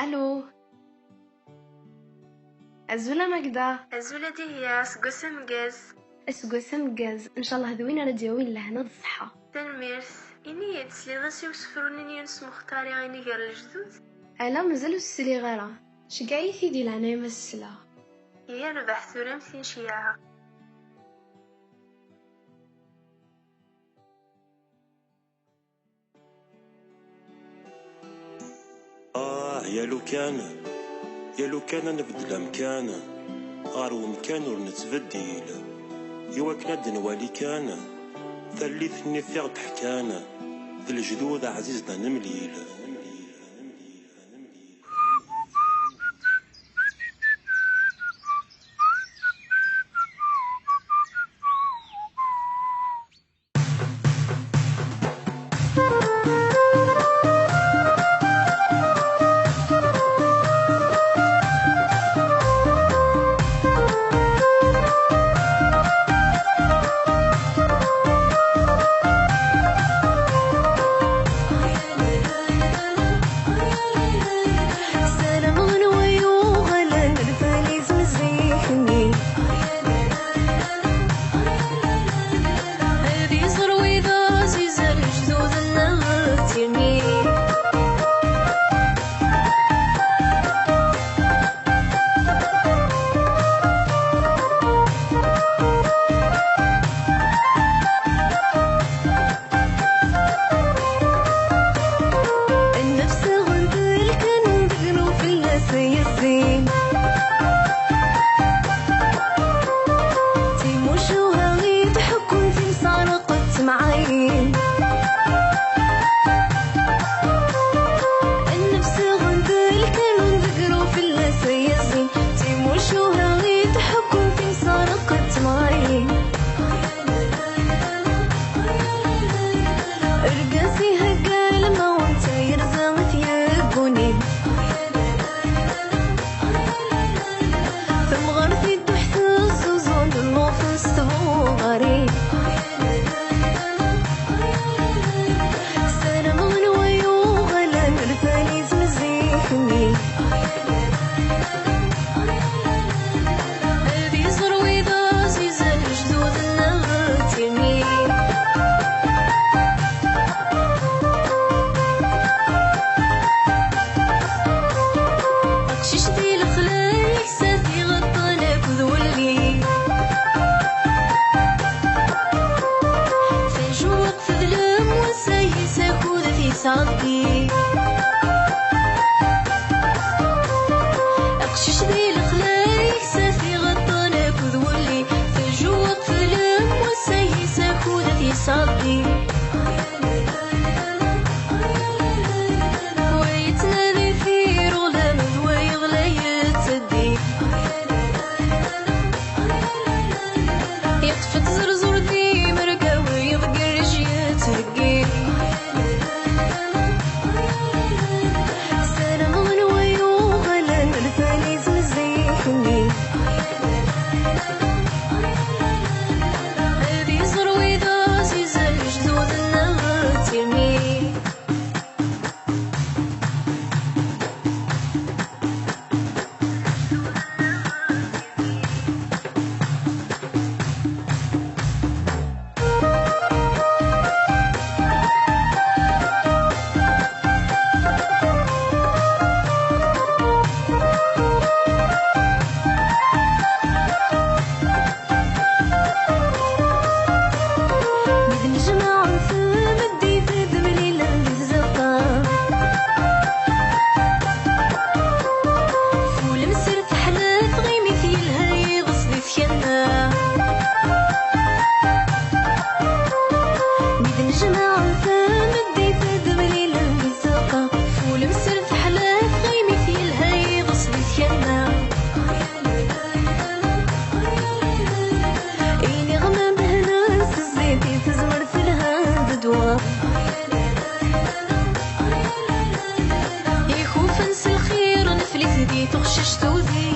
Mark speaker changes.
Speaker 1: الو. ازولا ماكدا.
Speaker 2: ازولا دي هي سقوسا مكاز.
Speaker 1: اسقوسا مكاز ان شاء الله دوين انا ديوين لهنا الصحه.
Speaker 2: تنميرس اني تسلي غاسي وسفروني ينس مختاري غيني غير الجدود.
Speaker 1: انا مازال السلي غيره شكاي ثيدي لعناي مسلا
Speaker 2: هي ربح ثورة مثين شيعة.
Speaker 3: يا لو كان نبدل امكان غار ومكان ور نتبدل يوا كنا نوالي كان ثلثني في غد حكانا ذي الجدود عزيزنا نمليل.
Speaker 2: يخوف نسي الخير نفلي ثدي تغشش توذي